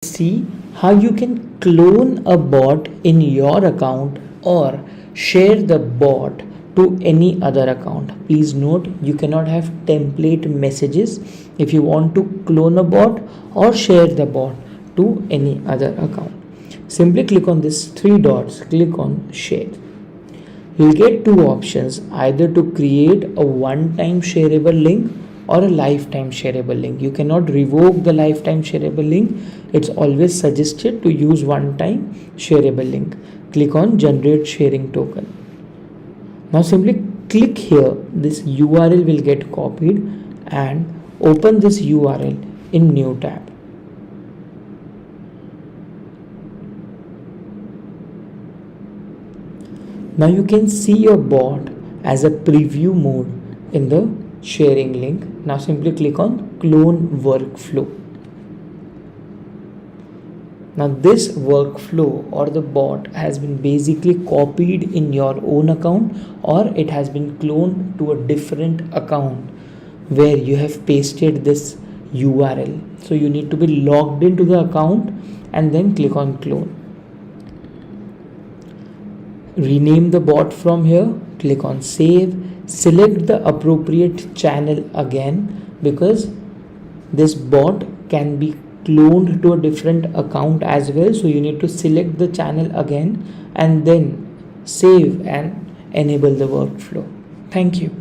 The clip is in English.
See how you can clone a bot in your account or share the bot to any other account. Please note, you cannot have template messages if you want to clone a bot or share the bot to any other account. Simply click on these three dots, click on share. You'll get two options, either to create a one-time shareable link or a lifetime shareable link. You cannot revoke the lifetime shareable link. It's always suggested to use one-time shareable link. Click on generate sharing token. Now simply click here. This URL will get copied and open this URL in new tab. Now you can see your bot as a preview mode in the sharing link. Now simply click on clone workflow. Now this workflow or the bot has been basically copied in your own account, or it has been cloned to a different account where you have pasted this URL. So you need to be logged into the account and then click on clone. Rename the bot from here, click on save, select the appropriate channel again, because this bot can be cloned to a different account as well. So you need to select the channel again and then save and enable the workflow. Thank you.